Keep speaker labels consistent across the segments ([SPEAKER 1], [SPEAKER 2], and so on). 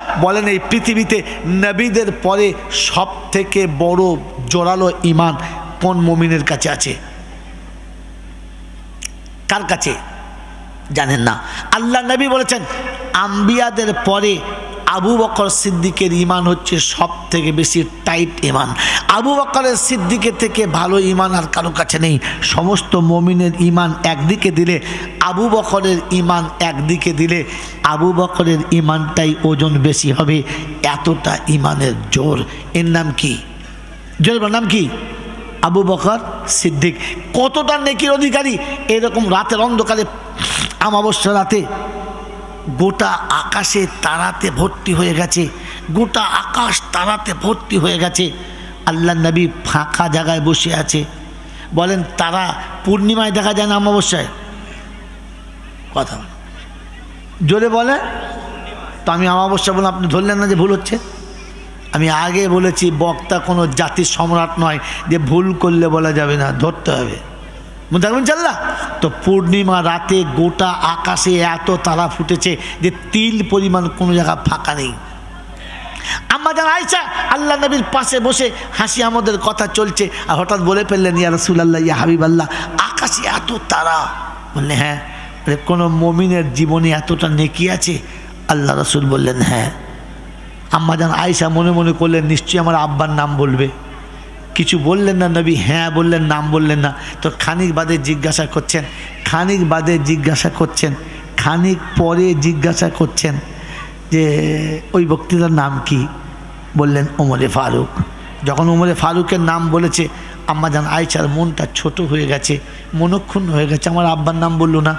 [SPEAKER 1] বলেন এই পৃথিবীতে নবীদের পরে সব থেকে বড় জোরালো ঈমান কোন মুমিনের কাছে আছে? কার কাছে? জানেন না। আল্লাহ নবী বলেছেন আম্বিয়াদের পরে আবু বকর সিদ্দিকের ঈমান হচ্ছে সব থেকে বেশি টাইট ঈমান। আবু বকরের সিদ্দিকের থেকে ভালো ঈমান আর কারো কাছে নেই। সমস্ত মুমিনের ঈমান একদিকে দিলে, আবু বকরের ঈমান একদিকে দিলে আবু বকরের ঈমানটাই ওজন বেশি হবে, এতটা ঈমানের জোর। এর নাম কি? জোরের নাম কি? আবু বকর সিদ্দিক। কতটা নেকির অধিকারী! এরকম রাতের অন্ধকারে, অমাবস্যা রাতে গোটা আকাশে তারাতে ভর্তি হয়ে গেছে, গোটা আকাশ তারাতে ভর্তি হয়ে গেছে। আল্লাহ নবী ফাঁকা জায়গায় বসে আছে। বলেন তারা পূর্ণিমায় দেখা যায় না অমাবস্যায়? কথা জোরে বলে তো। আমি অমাবস্যা বলে আপনি ধরলেন না যে ভুল হচ্ছে? আমি আগে বলেছি বক্তা কোনো জাতির সম্রাট নয় যে ভুল করলে বলা যাবে না, ধরতে হবে। বুঝতে চাল্লা তো পূর্ণিমা রাতে গোটা আকাশে এত তারা ফুটেছে যে তিল পরিমাণ কোনো জায়গা ফাঁকা নেই। আম্মা জান আয়েশা আল্লাহ নবীর পাশে বসে হাসি আমাদের কথা চলছে, আর হঠাৎ বলে ফেললেন ইয়া রাসূলুল্লাহ, ইয়া হাবিবাল্লাহ, আকাশে এত তারা। বললেন হ্যাঁ। কোনো মুমিনের জীবনে এতটা নেকি আছে? আল্লাহ রাসূল বললেন হ্যাঁ। আম্মা জান আয়েশা মনে মনে করলেন নিশ্চয়ই আমার আব্বার নাম বলবে। কিছু বললেন না নবী, হ্যাঁ বললেন, নাম বললেন না। তো খানিক বাদে জিজ্ঞাসা করছেন, খানিক বাদে জিজ্ঞাসা করছেন, খানিক পরে জিজ্ঞাসা করছেন যে ওই বক্তৃতার নাম কি? বললেন ওমরে ফারুক। যখন ওমরে ফারুকের নাম বলেছে আম্মা জান আয়েশার মনটা ছোট হয়ে গেছে, মনক্ষুণ্ণ হয়ে গেছে। আমার আব্বার নাম বললো না,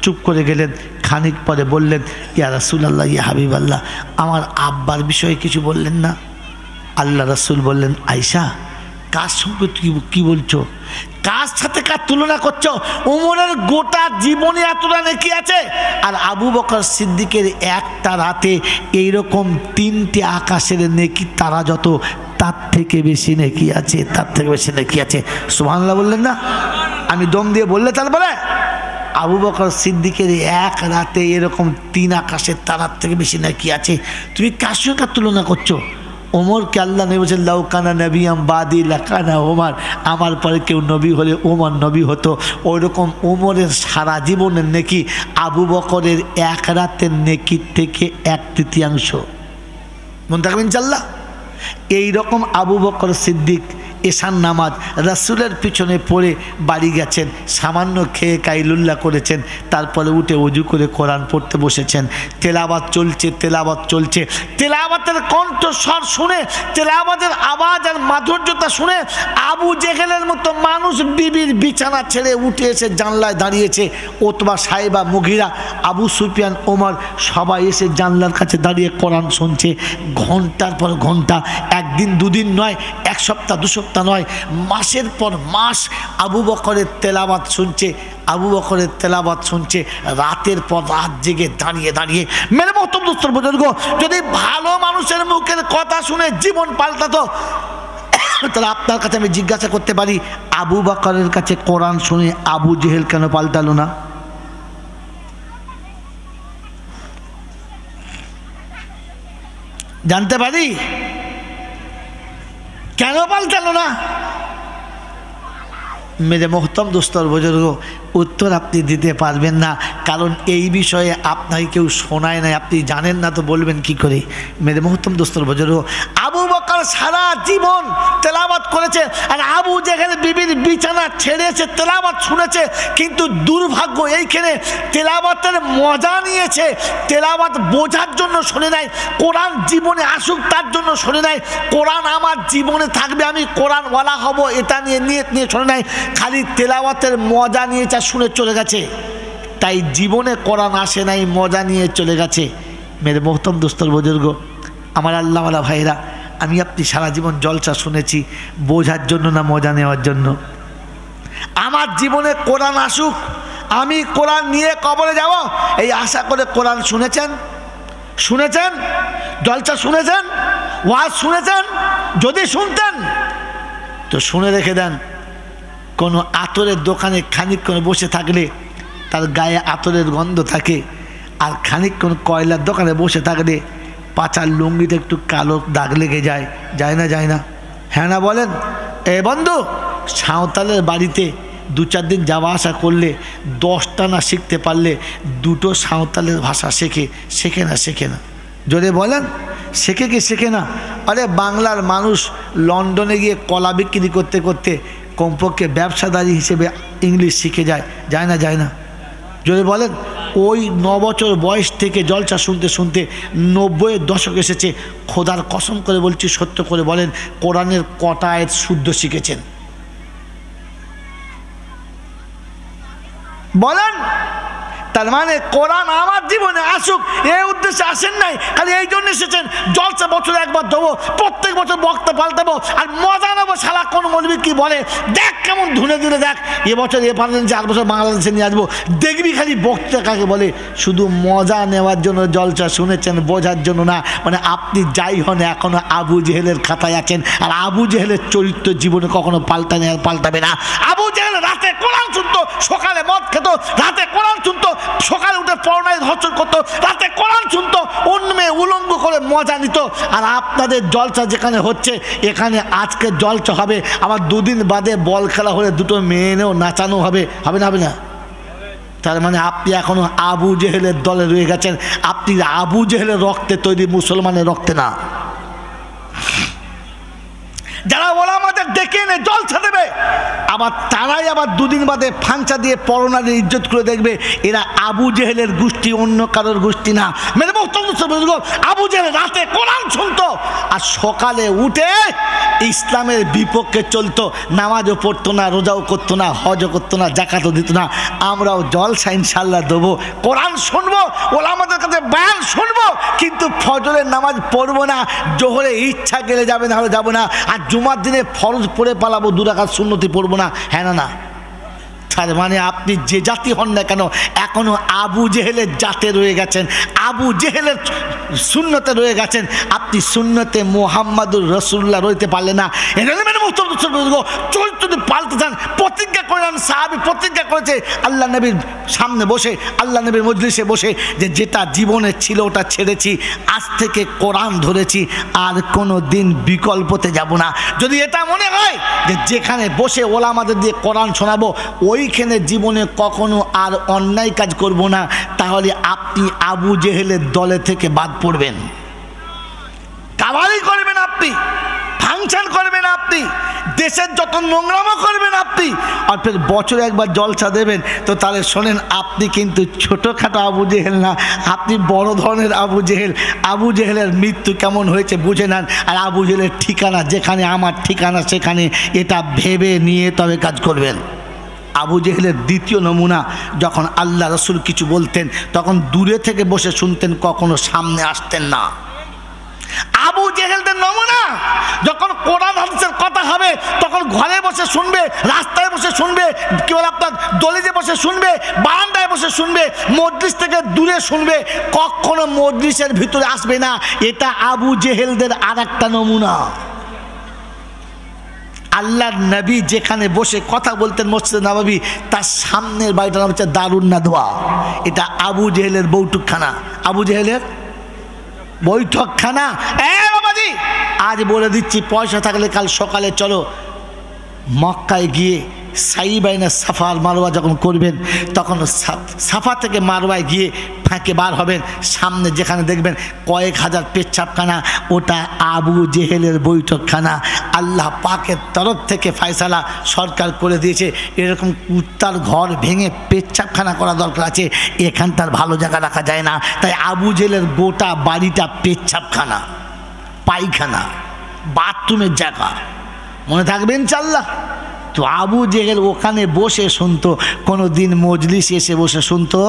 [SPEAKER 1] চুপ করে গেলেন। খানিক পরে বললেন ইয়া রাসূলুল্লাহ, ইয়া হাবিবাল্লাহ, আমার আব্বার বিষয়ে কিছু বললেন না। আল্লাহ রাসূল বললেন আয়েশা কার সঙ্গে কি বলছো? কার সাথে কার তুলনা করছো? ওমরের গোটা জীবনে এতটা নেকি আছে, আর আবু বকর সিদ্দিকের একটা রাতে এইরকম 3টে আকাশের নেকি তারা যত, তার থেকে বেশি নেকি আছে, তার থেকে বেশি নেকি আছে। সুবহানাল্লাহ বললেন না? আমি দম দিয়ে বললে তারপরে আবু বকর সিদ্দিকের এক রাতে এরকম 3 আকাশের তারার থেকে বেশি নেকি আছে। তুমি কার সঙ্গে কার তুলনা করছো? ওমরকে আল্লাহ নবী বলেছেন লাউ কানা নবিয়াম বাদি লাকানা ওমর, আমার পরে কেউ নবী হলে ওমর নবী হতো। ওইরকম ওমরের সারা জীবনের নেকি আবু বকরের এক রাতের নেকির থেকে 1/3। মনে থাকবেন ইনশাআল্লাহ। এইরকম আবু বকর সিদ্দিক এশার নামাজ রাসূলের পিছনে পড়ে বাড়ি গেছেন, সামান্য খেয়ে কাইলুল্লাহ করেছেন, তারপরে উঠে ওযু করে কোরআন পড়তে বসেছেন। তেলাওয়াত চলছে, তেলাওয়াত চলছে। তেলাওয়াতের কণ্ঠস্বর শুনে, তেলাওয়াতের আওয়াজ আর মাধুর্যতা শুনে আবু জেহেলের মতো মানুষ বিবির বিছানা ছেড়ে উঠে এসে জানলায় দাঁড়িয়েছে। ওতবা, সাইবা, মুগিরা, আবু সুফিয়ান, ওমর সবাই এসে জানলার কাছে দাঁড়িয়ে কোরআন শুনছে। ঘন্টার পর ঘন্টা, একদিন দুদিন নয়, 1 সপ্তাহ 2 সপ্তাহ নয়, মাসের পর মাস আবু বকরের তেলাওয়াত শুনছে, আবু বকরের তেলাওয়াত শুনছে, রাতের পর রাত জেগে দাঁড়িয়ে দাঁড়িয়ে। মেরে মোহতরম দোস্তর বুজুর্গ, যদি ভালো মানুষের মুখের কথা শুনে জীবন পাল্টাতো, তাহলে আপনার কাছে আমি জিজ্ঞাসা করতে পারি আবু বকরের কাছে কোরআন শুনে আবু জেহেল কেন পাল্টালো না? জানতে পারি কেন পাল্টালো না? মেরে মোহতরম দোস্তর বুজুর্গ, উত্তর আপনি দিতে পারবেন না, কারণ এই বিষয়ে আপনাকে কেউ শোনায় নাই, আপনি জানেন না, তো বলবেন কি করে? মেরে মোহতরম দোস্তর বুজুর্গ, আবু বকর সারা জীবন তেলাওয়াত করেছে, আর আবু জেহেল বিবির বিছানা ছেড়ে এসে তেলাওয়াত শুনেছে। কিন্তু দুর্ভাগ্য এইখানে তেলাওয়াতের মজা নিয়েছে, তেলাওয়াত বোঝার জন্য শোনে নাই, কোরআন জীবনে আসুক তার জন্য শোনে নাই, কোরআন আমার জীবনে থাকবে, আমি কোরআনওয়ালা হব, এটা নিয়ে নিয়ত নিয়ে শোনে নাই, খালি তেলাওয়াতের মজা নিয়ে শুনে চলে গেছে। তাই জীবনে কোরআন আসে নাই, মজা নিয়ে চলে গেছে। মেরে মোহতরম দোস্তর বুজুর্গ, আমার আল্লাহওয়ালা ভাইরা, আমি আপনি সারা জীবন জলসা শুনেছি বোঝার জন্য না মজা নেওয়ার জন্য? আমার জীবনে কোরআন আসুক, আমি কোরআন নিয়ে কবরে যাব এই আশা করে কোরআন শুনেছেন? শুনেছেন? জলসা শুনেছেন? ওয়াজ শুনেছেন? যদি শুনতেন তো শুনে রেখে দেন, কোনো আতরের দোকানে খানিকক্ষণ বসে থাকলে তার গায়ে আতরের গন্ধ থাকে, আর খানিকক্ষণ কয়লার দোকানে বসে থাকলে পাচার লুঙ্গিতে একটু কালো দাগ লেগে যায়, যায় না যায় না? হ্যাঁ না বলেন? এ বন্ধু, সাঁওতালের বাড়িতে 2-4 দিন যাওয়া আসা করলে 10টা না শিখতে পারলে 2টো সাঁওতালের ভাষা শেখে না? জোরে বলেন, শেখে কি শেখে না? আরে বাংলার মানুষ লন্ডনে গিয়ে কলা বিক্রি করতে করতে কমপক্ষে ব্যবসাদারি হিসেবে ইংলিশ শিখে যায় না যায় না? জোরে বলেন। ওই 9 বছর বয়স থেকে জলসা শুনতে শুনতে 90-এর দশক এসেছে। খোদার কসম করে বলছি, সত্য করে বলেন, কোরআনের কটা আয়াত শুদ্ধ শিখেছেন বলেন? তার মানে কোরআন আমার জীবনে আসুক এই উদ্দেশ্যে আসেন নাই, খালি এই জন্য এসেছেন জলসা বছরে একবার দেবো, প্রত্যেক বছর বক্তা পাল্টাবো আর মজা নেবো। শালা কোন মৌলবি কি বলে দেখ, কেমন ধুনে ধুনে দেখ। এবছর এ পারলেন যে 8 বছর বাংলাদেশে নিয়ে আসবো, দেখবি খালি বক্তা কাকে বলে। শুধু মজা নেওয়ার জন্য জলসা শুনেছেন, বোঝার জন্য না। মানে আপনি যাই হন এখনো আবু জেহেলের খাতায় আছেন, আর আবু জেহেলের চরিত্র জীবনে কখনো পাল্টানে আর পাল্টাবে না। আবু জেহেল রাতে কোরআন শুনতো, সকালে মদ খেত, রাতে কোরআন শুনতো, সকালে উঠে পড়ায় ধর্ষণ করতো, রাতে কোরআন শুনতো, উন্মে উলঙ্গ করে মজা নিত। আর আপনাদের জলসা যেখানে হচ্ছে, এখানে আজকে জলসা হবে, আবার 2 দিন বাদে বল খেলা হলে 2টো মেয়ে এনেও নাচানো হবে না? তার মানে আপনি এখনো আবু জেহেলের দলে রয়ে গেছেন। আপনি আবু জেহেলের রক্তে তৈরি, মুসলমানের রক্তে না। যারা ওলামাদের ডেকে এনে জলসা দেবে, আবার তারাই আবার 2 দিন বাদে ফাংচা দিয়ে পরনারীর ইজ্জত করে দেখবে। এরা আবু জেহেলের গোষ্ঠী, অন্য কারোর গোষ্ঠী না। মেরে আবু জেহেল রাতে কোরআন শুনতো আর সকালে উঠে ইসলামের বিপক্ষে চলতো, নামাজও পড়তো না, রোজাও করতো না, হজও করতো না, জাকাতও দিত না। আমরাও জলসা ইনশাল্লাহ দেবো, কোরআন শুনবো, ওলামাদের কাছে বয়ান শুনবো, কিন্তু ফজরের নামাজ পড়বো না, জোহরে ইচ্ছা গেলে যাবে, না হলে যাবো না। আর জুমার দিনে ফরজ পড়ে পালাবো, 2 রাকাত সুন্নতি পড়বো না। হ্যাঁ না? তার মানে আপনি যে জাতি হন না কেন, এখনো আবু জেহেলের জাতে রয়ে গেছেন, আবু জেহেলের সুন্নতে রয়ে গেছেন। আপনি সুন্নতে মুহাম্মাদুর রাসূলুল্লাহ রইতে পারলে না। চরিত্র পাল্টে যান, প্রতিজ্ঞা করেন। সাহাবী প্রতিজ্ঞা করেছে আল্লাহ নবীর সামনে বসে, আল্লাহ নবীর মজলিসে বসে, যে যেটা জীবনে ছিল ওটা ছেড়েছি, আজ থেকে কোরআন ধরেছি, আর কোনো দিন বিকল্পতে যাব না। যদি এটা মনে হয় যে যেখানে বসে ওলামাদের দিয়ে কোরআন শোনাবো ওইখানে জীবনে কখনো আর অন্যায় কাজ করব না, তাহলে আপনি আবু জেহেলের দলে থেকে বাদ পড়বেন। কাবারি করবেন আপনি, ফাংশন করবেন আপনি, দেশের যত নোংরামো করবেন আপনি, আর ফের বছরে একবার জলসা দেবেন। তো তাহলে শোনেন, আপনি কিন্তু ছোটোখাটো আবু জেহেল না, আপনি বড় ধরনের আবু জেহেল। আবু জেহেলের মৃত্যু কেমন হয়েছে বুঝে নেন। আর আবু জেহেলের ঠিকানা যেখানে, আমার ঠিকানা সেখানে, এটা ভেবে নিয়ে তবে কাজ করবেন। আবু জেহেলের দ্বিতীয় নমুনা, যখন আল্লাহ রসুল কিছু বলতেন তখন দূরে থেকে বসে শুনতেন, কখনো সামনে আসতেন না। আবু জেহেলদের নমুনা, যখন কোরআন হাদিসের কথা হবে তখন ঘরে বসে শুনবে, রাস্তায় বসে শুনবে, কি বলে আপনার দলিতে বসে শুনবে, বারান্দায় বসে শুনবে, মজলিস থেকে দূরে শুনবে, কখনো মজলিসের ভিতরে আসবে না। এটা আবু জেহেলদের আর একটা নমুনা। আল্লাহর নবী যেখানে বসে কথা বলতেন মসজিদে নববী, তার সামনের বাড়িটার নাম হচ্ছে দারুন নাদওয়া। এটা আবু জেহেলের বৈঠকখানা, আবু জেহেলের বৈঠকখানা। বাবাজি, আজ বলে দিচ্ছি, পয়সা থাকলে কাল সকালে চলো মক্কায় গিয়ে সাই বাইনা সাফা আর মারওয়া যখন করবেন, তখন সাফা থেকে মারওয়ায় গিয়ে ফাঁকে বার হবেন, সামনে যেখানে দেখবেন কয়েক হাজার পেচ্ছাপখানা, ওটা আবু জেহেলের বৈঠকখানা। আল্লাহ পাকের তরফ থেকে ফয়সালা সরকার করে দিয়েছে, এরকম কুত্তার ঘর ভেঙে পেচ্ছাপখানা করা দরকার আছে, এখানটার ভালো জায়গা রাখা যায় না। তাই আবু জেহেলের গোটা বাড়িটা পেচ্ছাপখানা, পায়খানা, বাথরুমের জায়গা। মনে থাকবে ইনশাআল্লাহ। তো আবু জেহেল ওখানে বসে শুনতো, কোনো দিন মজলিস এসে বসে শুনতো।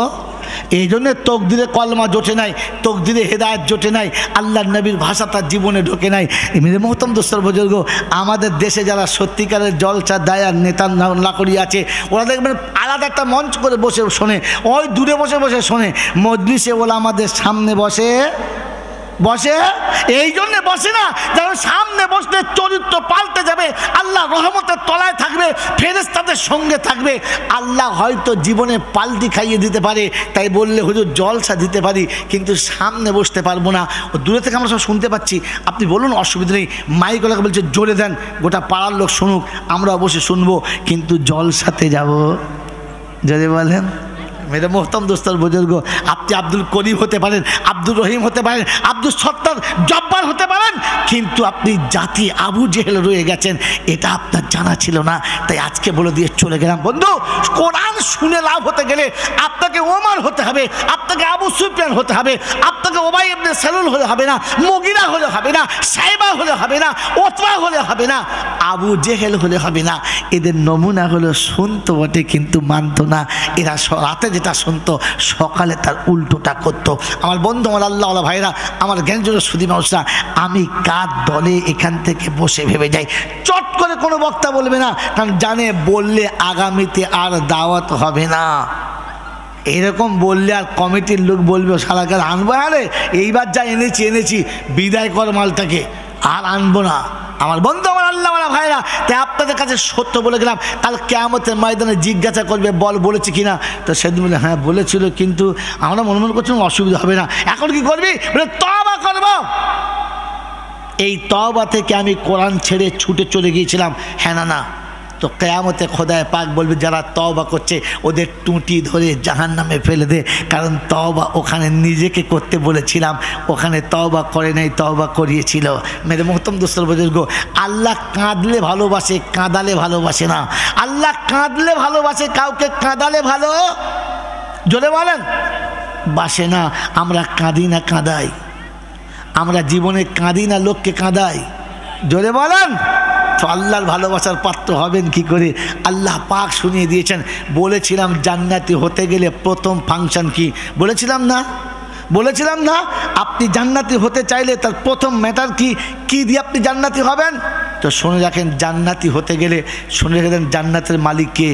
[SPEAKER 1] এই জন্যে তকদিরে কলমা জোটে নাই, তকদিরে হেদায়েত জোটে নাই, আল্লাহর নবীর ভাষা তার জীবনে ঢোকে নাই। এমনি মহতম দোস্তর বুজুর্গ, আমাদের দেশে যারা সত্যিকারের জলসা দায়ার নেতা লাকড়ি আছে, ওরা দেখবেন আলাদা একটা মঞ্চ করে বসে শোনে, ওই দূরে বসে বসে শোনে। মজলিসে ওলা আমাদের সামনে বসে বসে, এই জন্যে বসে না যেন সামনে বসলে চরিত্র পাল্টে যাবে, আল্লাহ রহমতের তলায় থাকবে, ফেরেশতাদের সঙ্গে থাকবে। আল্লাহ হয়তো জীবনে পাল্টি খাইয়ে দিতে পারে, তাই বললে হুজুর জলসা দিতে পারি, কিন্তু সামনে বসতে পারবো না। ও দূরে থেকে আমরা সব শুনতে পাচ্ছি, আপনি বলুন অসুবিধা নেই, মাইক ওলাকে বলছে জোরে দেন, গোটা পাড়ার লোক শুনুক, আমরা অবশ্যই শুনবো, কিন্তু জলসাতে যাব যদি বলেন। মেরে মোহতম দোস্তর বুজুর্গ, আপনি আব্দুল করিম হতে পারেন, আব্দুর রহিম হতে পারেন, আব্দুল সত্তার জব্বার হতে পারেন, কিন্তু আপনি জাতি আবু জেহেল রয়ে গেছেন, এটা আপনার জানা ছিল না। তাই আজকে বলে দিয়ে চলে গেলাম। বন্ধু, কোরআন শুনে লাভ হতে গেলে আপনাকে ওমর হতে হবে, আপনাকে আবু সুফিয়ান হতে হবে, আপনাকে ওবাই ইবনে সালুল হলে হবে না, মুগিরা হলে হবে না, সাইবা হলে হবে না, ওতবা হলে হবে না, আবু জেহেল হলে হবে না। এদের নমুনা হলো শুনতো বটে কিন্তু মানতো না। এরা রাতে যেটা শুনতো সকালে তার উল্টোটা করতো। আমার বন্ধু, আমার আল্লাহওয়ালা ভাইরা, আমার জ্ঞানজোর সুদী মানুষরা, আমি কার দলে এখান থেকে বসে ভেবে যাই। চট করে কোনো বক্তা বলবে না, কারণ জানে বললে আগামীতে আর দাওয়াত হবে না। এরকম বললে আর কমিটির লোক বলবে সারাকার আনবো, আরে এইবার যা এনেছি বিদায় কর মালটাকে, আর আনবো না। আমার বন্ধু, আমার আল্লাহওয়ালা ভাইরা, তাই আপনাদের কাছে সত্য বলে গেলাম, কাল কিয়ামতের ময়দানে জিজ্ঞাসা করবে বলেছি কিনা, তো সেদিন বলে হ্যাঁ বলেছিল, কিন্তু আমরা মনে করছিলাম অসুবিধা হবে না। এখন কি করবি? বলে তওবা করব। এই তওবা থেকে আমি কোরআন ছেড়ে ছুটে চলে গিয়েছিলাম, হ্যাঁ না, তো কিয়ামতে খোদায় পাক বলবে যারা তওবা করছে ওদের টুঁটি ধরে জাহান্নামে ফেলে দে, কারণ তওবা ওখানে নিজেকে করতে বলেছিলাম, ওখানে তওবা করে নাই, তওবা করিয়েছিল। মেরে মোহতম দোস্তর বুজুর্গ, আল্লাহ কাঁদলে ভালোবাসে, কাঁদালে ভালোবাসে না। আল্লাহ কাঁদলে ভালোবাসে, কাউকে কাঁদালে ভালো জোরে বলেন বাসে না। আমরা কাঁদি না কাঁদাই, আমরা জীবনে কাঁদি না লোককে কাঁদাই, জোরে বলেন। তো আল্লাহর ভালোবাসার পাত্র হবেন কি করে? আল্লাহ পাক শুনিয়ে দিয়েছেন। বলেছিলাম জান্নাতি হতে গেলে প্রথম ফাংশন কি, বলেছিলাম না? আপনি জান্নাতি হতে চাইলে তার প্রথম ম্যাটার কি দিয়ে আপনি জান্নাতি হবেন? তো শুনে রাখেন, জান্নাতি হতে গেলে শুনে রাখেন জান্নাতের মালিক কে?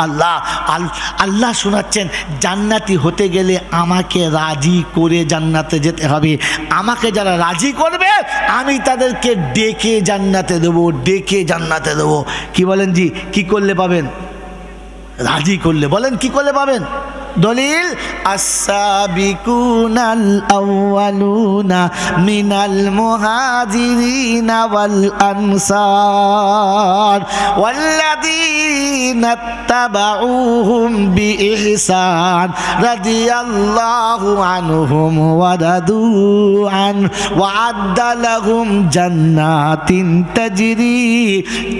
[SPEAKER 1] আল্লাহ। আল্লাহ শোনাচ্ছেন, জান্নাতি হতে গেলে আমাকে রাজি করে জান্নাতে যেতে হবে। আমাকে যারা রাজি করবে আমি তাদেরকে ডেকে জান্নাতে দেবো, কি বলেন জি? কি করলে পাবেন? রাজি করলে। বলেন কি করলে পাবেন? দলিল, as-sabiqunal awwaluna minal muhajirin wal ansar walladhina ittaba'uhum bi ihsan radiyallahu anhum wa radu an wa'adda lahum jannatin tajri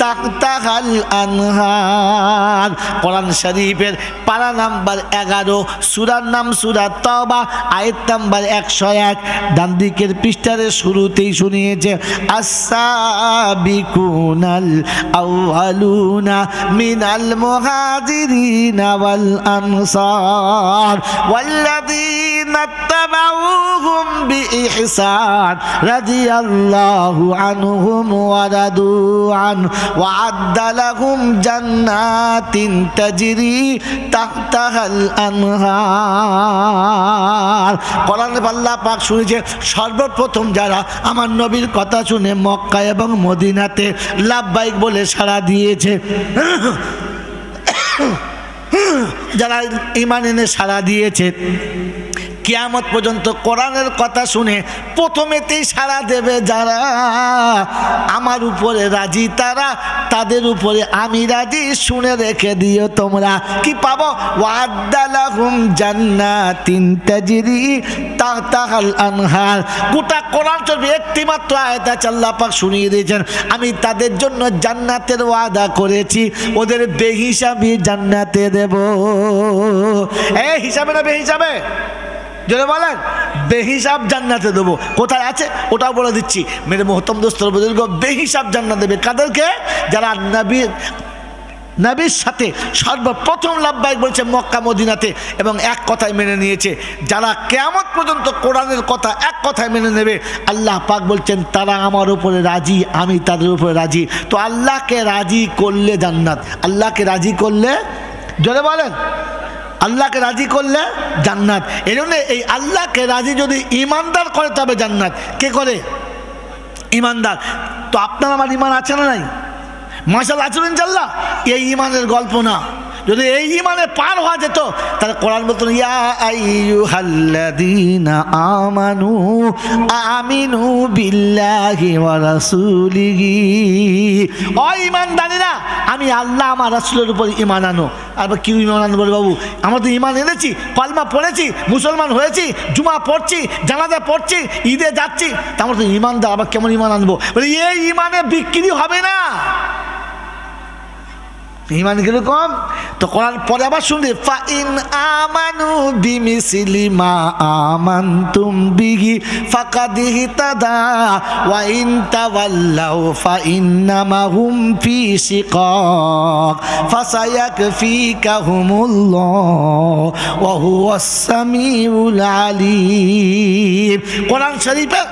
[SPEAKER 1] tahtaha al-anhar। কোরআন শরীফের পারা নাম্বার 11, সূরার নাম সূরা তাওবা, আয়াত নাম্বার 101। ডান দিকের পৃষ্ঠার শুরুতেই শুনিয়েছে, as-sabiqunal awwaluna minal muhajirin wal ansar walladhina ittaba'uhum bi ihsan radiyallahu anhum wa radu an wa'adda lahum jannatin tajri tahtaha al-anhar। কোরআনে আল্লাহ পাক শুনেছে, সর্বপ্রথম যারা আমার নবীর কথা শুনে মক্কা এবং মদিনাতে লাব্বাইক বলে সাড়া দিয়েছে, যারা ঈমান এনে সাড়া দিয়েছে, কিয়ামত পর্যন্ত কোরআনের কথা শুনে প্রথমেতেই সাড়া দেবে যারা আমার উপরে রাজি, তাদের উপরে আমি রাজি। শুনে রেখে দিও তোমরা কি পাবো? ওয়া'adda লাহুম জান্নাতিন তাজরি তাহতাহাল আনহার। গোটা কোরআন শরীফে একটি মাত্র আয়াত আছে, আল্লাহ পাক শুনিয়ে দিয়েছেন, আমি তাদের জন্য জান্নাতের ওয়াদা করেছি, ওদের বেহিসাবি জান্নাতে দেব। এই হিসাবে না বেহিসাবে? জোরে বলেন, বেহিসাব জান্নাতে দেবো। কোথায় আছে ওটাও বলে দিচ্ছি। মেরে মোহতম দোস্তর বুজুর্গ, বেহিসাব জান্নাত দেবে কাদেরকে? যারা নবীর সাথে সর্বপ্রথম লাব্বাইক বলছে মক্কা মদিনাতে এবং এক কথায় মেনে নিয়েছে। যারা কিয়ামত পর্যন্ত কোরআনের কথা এক কথায় মেনে নেবে, আল্লাহ পাক বলছেন তারা আমার উপরে রাজি, আমি তাদের উপরে রাজি। তো আল্লাহকে রাজি করলে জান্নাত, আল্লাহকে রাজি করলে, জোরে বলেন, আল্লাহকে রাজি করলে জান্নাত। এই জন্য এই আল্লাহকে রাজি যদি ইমানদার করে তবে জান্নাত। কে করে? ইমানদার। তো আপনার আমার ইমান আছে না নাই? মাশাআল্লাহ আছে ইনশাআল্লাহ। এই ইমানের গল্প না, যদি এই ইমানে পার হওয়া যেত তাহলে কোরআন বলতো ইয়া আইয়ুহাল্লাযীনা আমানু আমিনু বিল্লাহি ওয়া রাসূলিহি। ও ঈমানদারেরা, আমি আল্লাহ আমার রাসূলের উপর ঈমান আনো। আর কি ঈমান আনবো বাবু? আমরা তো ঈমান এনেছি, কলমা পড়েছি, মুসলমান হয়েছি, জুমা পড়ছি, জানাজা পড়ছি, ঈদে যাচ্ছি, তা আমরা তো ঈমানদার, আবার কেমন ঈমান আনবো? বলে এই ঈমানে বিক্রি হবে না। ঈমান কিরকম? তো কোরআন পরে আবার শুনলে ফাইন আমানু বিমিসলি মা আমানতুম বিহি ফাকাদ ইহতাদা ওয়া ইন তাওয়াল্লাউ ফাইন্নামা হুম ফি শিকাক ফাসায়াকফিকাহুমুল্লাহ ওয়া হুয়াস সামিউল আলিম। কোরআন শরীফে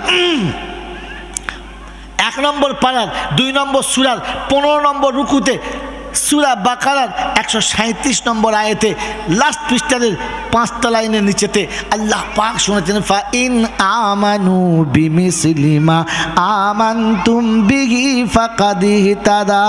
[SPEAKER 1] 1 নম্বর পারার 2 নম্বর সূরার 15 নম্বর রুকুতে, সূরা বাকারার 137 নম্বর আয়াতে লাস্ট পৃষ্ঠার 5টা লাইনের নিচেতে আল্লাহ পাক শুনেছেন ফাইন আমানু বিমিসলি মা আমানতুম বিহি ফাকাদ ইহতাদা।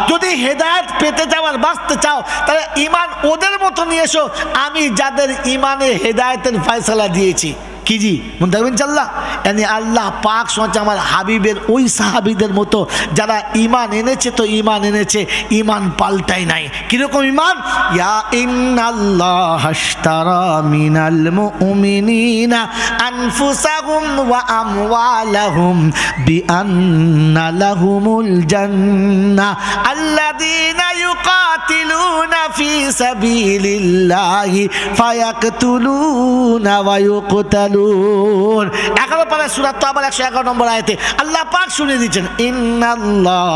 [SPEAKER 1] যদি হেদায়েত পেতে চাও আর বাঁচতে চাও তাহলে ঈমান ওদের মতো নিয়ে এসো, আমি যাদের ঈমানে হেদায়েতের ফয়সালা দিয়েছি। কি জি মনে থাকবেন ইনশাআল্লাহ? यानी আল্লাহ পাক শুনেছে আমার হাবিবের ওই সাহাবীদের মতো যারা ঈমান এনেছে, তো ঈমান এনেছে, ঈমান পাল্টাই নাই। কিরকম ঈমান? ইয়া ইন্নাল্লাহ আশতারা মিনাল মুমিনিনা আনফুসাহুম ওয়া আমওয়ালাহুম বিআন্না লাহুমুল জান্নাহ আল্লাযীনা ইউকাতিলুনা ফি সাবিলিল্লাহি ফায়াকতুলুনা ওয়া ইউকতালুন। 11 পারা সূরা তাওবা 111 নম্বর আয়াতে আল্লাহ পাক শুনিয়ে দিচ্ছেন ইন্নাল্লাহ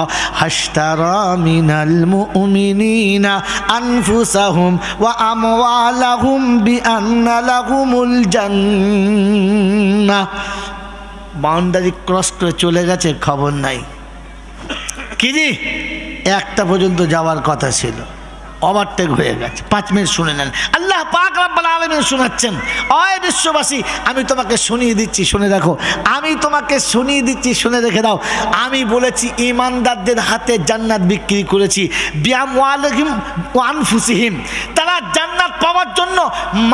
[SPEAKER 1] আশতারা মিনাল মুমিনিনা আনফুসাহুম ওয়া আমওয়ালাহুম বিআন্না লাহুমুল জান্নাহ। বাউন্ডারি ক্রস করে চলে গেছে, খবর নাই। কি জি? একটা পর্যন্ত যাওয়ার কথা ছিল, ওভারটেক হয়ে গেছে। 5 মিনিট শুনে নেন। আল্লাহ পাক রব্বুল আলামিন শোনাচ্ছেন, ওই বিশ্ববাসী আমি তোমাকে শুনিয়ে দিচ্ছি, শুনে রাখো। আমি তোমাকে শুনিয়ে দিচ্ছি, শুনে রেখে দাও। আমি বলেছি ঈমানদারদের হাতে জান্নাত বিক্রি করেছি বিআমওয়ালিহিম ওয়া আনফুসিহিম। তারা জান্নাত পাওয়ার জন্য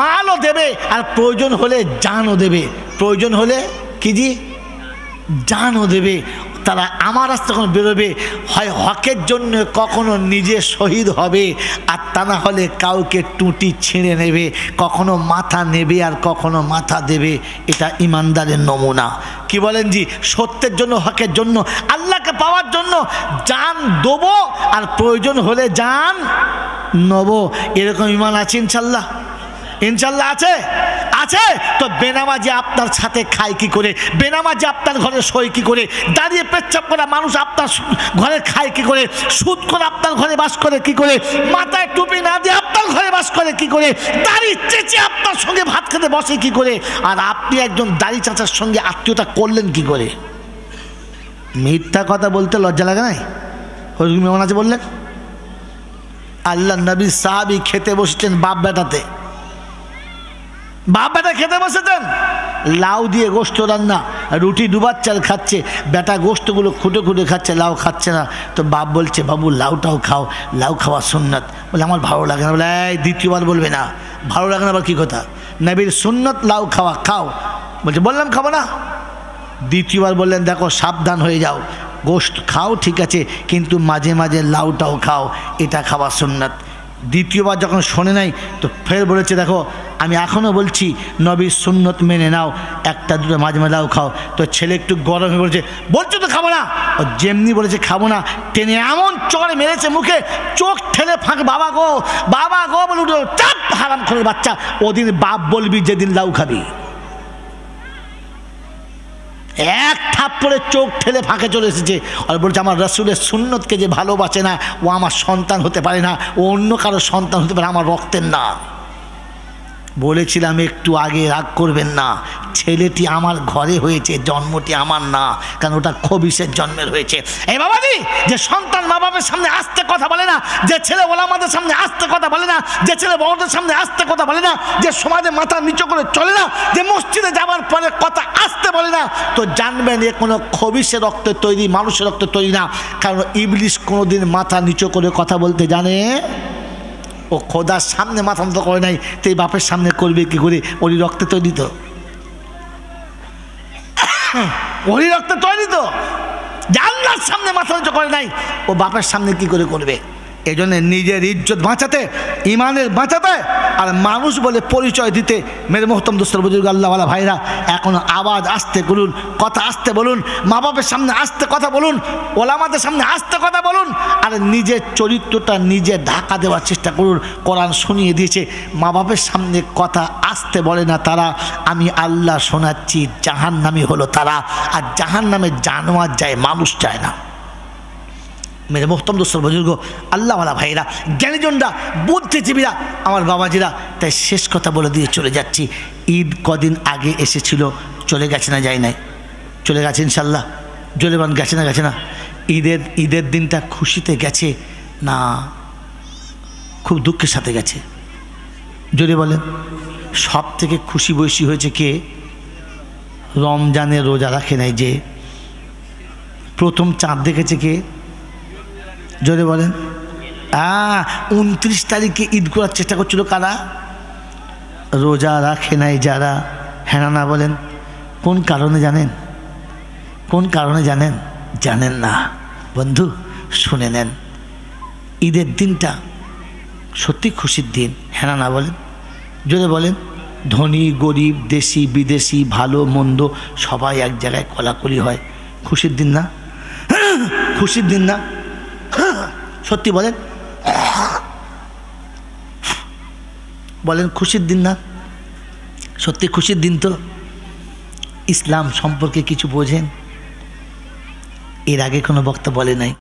[SPEAKER 1] মালও দেবে আর প্রয়োজন হলে জানও দেবে। প্রয়োজন হলে কি জি? জানও দেবে। তারা আমার রাস্তা যখন বেরোবে, হয় হকের জন্য কখনো নিজে শহীদ হবে, আর তা না হলে কাউকে টুটি ছিঁড়ে নেবে, কখনো মাথা নেবে আর কখনো মাথা দেবে। এটা ইমানদারের নমুনা। কি বলেন জি? সত্যের জন্য, হকের জন্য, আল্লাহকে পাওয়ার জন্য জান দেবো আর প্রয়োজন হলে জান নেবো। এরকম ইমান আছে ইনশাল্লাহ? ইনশাল্লাহ আছে? আছে। তো বেনামাজি আপনার সাথে খায় কি করে? বেনামাজি আপনার ঘরে শোয় কি করে? দাঁড়িয়ে পেচ্ছাপ করা মানুষ আপনার ঘরে খায় কি করে? সুদ করে আপনার ঘরে বাস করে কি করে? মাথায় টুপি না দিয়ে আপনার ঘরে বাস করে কি করে? দাড়ি চেঁচে আপনার সঙ্গে ভাত খেতে বসে কি করে? আর আপনি একজন দাড়ি চাচার সঙ্গে আত্মীয়তা করলেন কি করে? মিথ্যা কথা বলতে লজ্জা লাগে নাই? হজরত মেমন আছে বললেন আল্লাহ নবী সাহাবী খেতে বসেছেন বাপ বেটাতে, বাপ বেটা খেতে বসেছেন, লাউ দিয়ে গোস্ত রান্না, রুটি দুবার চাল খাচ্ছে, বেটা গোস্তগুলো খুঁটে খুঁটে খাচ্ছে, লাউ খাচ্ছে না। তো বাপ বলছে বাবু লাউটাও খাও, লাউ খাওয়া সুন্নত। বলে আমার ভালো লাগে না। বলে এই দ্বিতীয়বার বলবে না, ভালো লাগে না আবার কী কথা? নবীর সুন্নত লাউ খাওয়া, খাও। বলছে বললাম খাবো না। দ্বিতীয়বার বললেন দেখো সাবধান হয়ে যাও, গোস্ত খাও ঠিক আছে, কিন্তু মাঝে মাঝে লাউটাও খাও, এটা খাওয়া সুন্নত। দ্বিতীয়বার যখন শোনে নাই তো ফের বলেছে দেখো আমি এখনও বলছি নবীর সুন্নত মেনে নাও, একটা দুটো মাঝে মাঝে লাউ খাও। তো ছেলে একটু গরম হয়ে বলছে বলছো তো খাবো না। ও যেমনি বলেছে খাবো না, টেনে এমন চড়ে মেরেছে মুখে, চোখ ঠেলে ফাঁক, বাবা গো বলে উঠো, চাপ হারাম করে বাচ্চা। ওদিন বাপ বলবি যেদিন লাউ খাবি। এক থাপ্পড়ে চোখ ঠেলে ফাঁকে চলে এসেছে আর বলছে আমার রাসূলের সুন্নতকে যে ভালোবাসে না ও আমার সন্তান হতে পারে না, ও অন্য কারো সন্তান হতে পারে, আমার রক্তের না। বলেছিলাম একটু আগে, রাগ করবেন না, ছেলেটি আমার ঘরে হয়েছে, জন্মটি আমার না, কারণ ওটা খবিসের জন্মের হয়েছে। এই বাবাজি, যে সন্তান মা বাবার সামনে আস্তে কথা বলে না, যে ছেলে ওলামাদের সামনে আস্তে কথা বলে না, যে ছেলে বড়দের সামনে আস্তে কথা বলে না, যে সমাজে মাথা নিচু করে চলে না, যে মসজিদে যাওয়ার পরে কথা আস্তে বলে না, তো জানবেন এ কোনো খবিসের রক্তে তৈরি, মানুষের রক্তে তৈরি না। কারণ ইবলিস কোনোদিন মাথা নিচু করে কথা বলতে জানে, ও খোদার সামনে মাথা নত করে নাই, তো এই বাপের সামনে করবে কি করে? ওরই রক্তে তৈরি তো, ওরই রক্তে তৈরি তো, আল্লাহর সামনে মাথা নিচু করে নাই, ও বাপের সামনে কি করে করবে? এই জন্য নিজের ইজ্জত বাঁচাতে, ইমানের বাঁচাতে, আর মানুষ বলে পরিচয় দিতে, মেরে মোহতম দোস্তর বুজুর্গ আল্লাহওয়ালা ভাইরা, এখন আওয়াজ আস্তে করুন, কথা আস্তে বলুন, মা বাপের সামনে আস্তে কথা বলুন, ওলামাদের সামনে আস্তে কথা বলুন, আর নিজের চরিত্রটা নিজে ঢাকা দেওয়ার চেষ্টা করুন। কোরআন শুনিয়ে দিয়েছে, মা বাপের সামনে কথা আস্তে বলে না তারা, আমি আল্লাহ শোনাচ্ছি, জাহান্নামী হলো তারা। আর জাহান্নামে জানোয়ার যায়, মানুষ যায় না। মেরে মোহতম দোস্তর বুজুর্গ আল্লাহওয়ালা ভাইরা, জ্ঞানীজনরা, বুদ্ধিজীবীরা, আমার বাবাজিরা, তাই শেষ কথা বলে দিয়ে চলে যাচ্ছি। ঈদ কদিন আগে এসেছিল, চলে গেছে না যায় নাই? চলে গেছে ইনশাল্লাহ। জলেবান গেছে না গেছে না? ঈদের দিনটা খুশিতে গেছে না খুব দুঃখের সাথে গেছে? যদি বলেন সব থেকে খুশি বয়সী হয়েছে কে? রমজানের রোজা রাখে নাই যে, প্রথম চাঁদ দেখেছে কে? জোরে বলেন। 29 তারিখে ঈদ করার চেষ্টা করছিল কারা? রোজা রাখে নাই যারা। হ্যাঁ না বলেন? কোন কারণে জানেন? কোন কারণে জানেন? জানেন না? বন্ধু শুনে নেন, ঈদের দিনটা সত্যি খুশির দিন। হ্যাঁ না বলেন? জোরে বলেন। ধনী গরিব, দেশি বিদেশি, ভালো মন্দ সবাই এক জায়গায় কোলাকুলি হয়। খুশির দিন না? খুশির দিন না? সত্যি বলেন, বলেন খুশির দিন না? সত্যি খুশির দিন তো। ইসলাম সম্পর্কে কিছু বোঝেন? এর আগে কোনো বক্তা বলে নাই।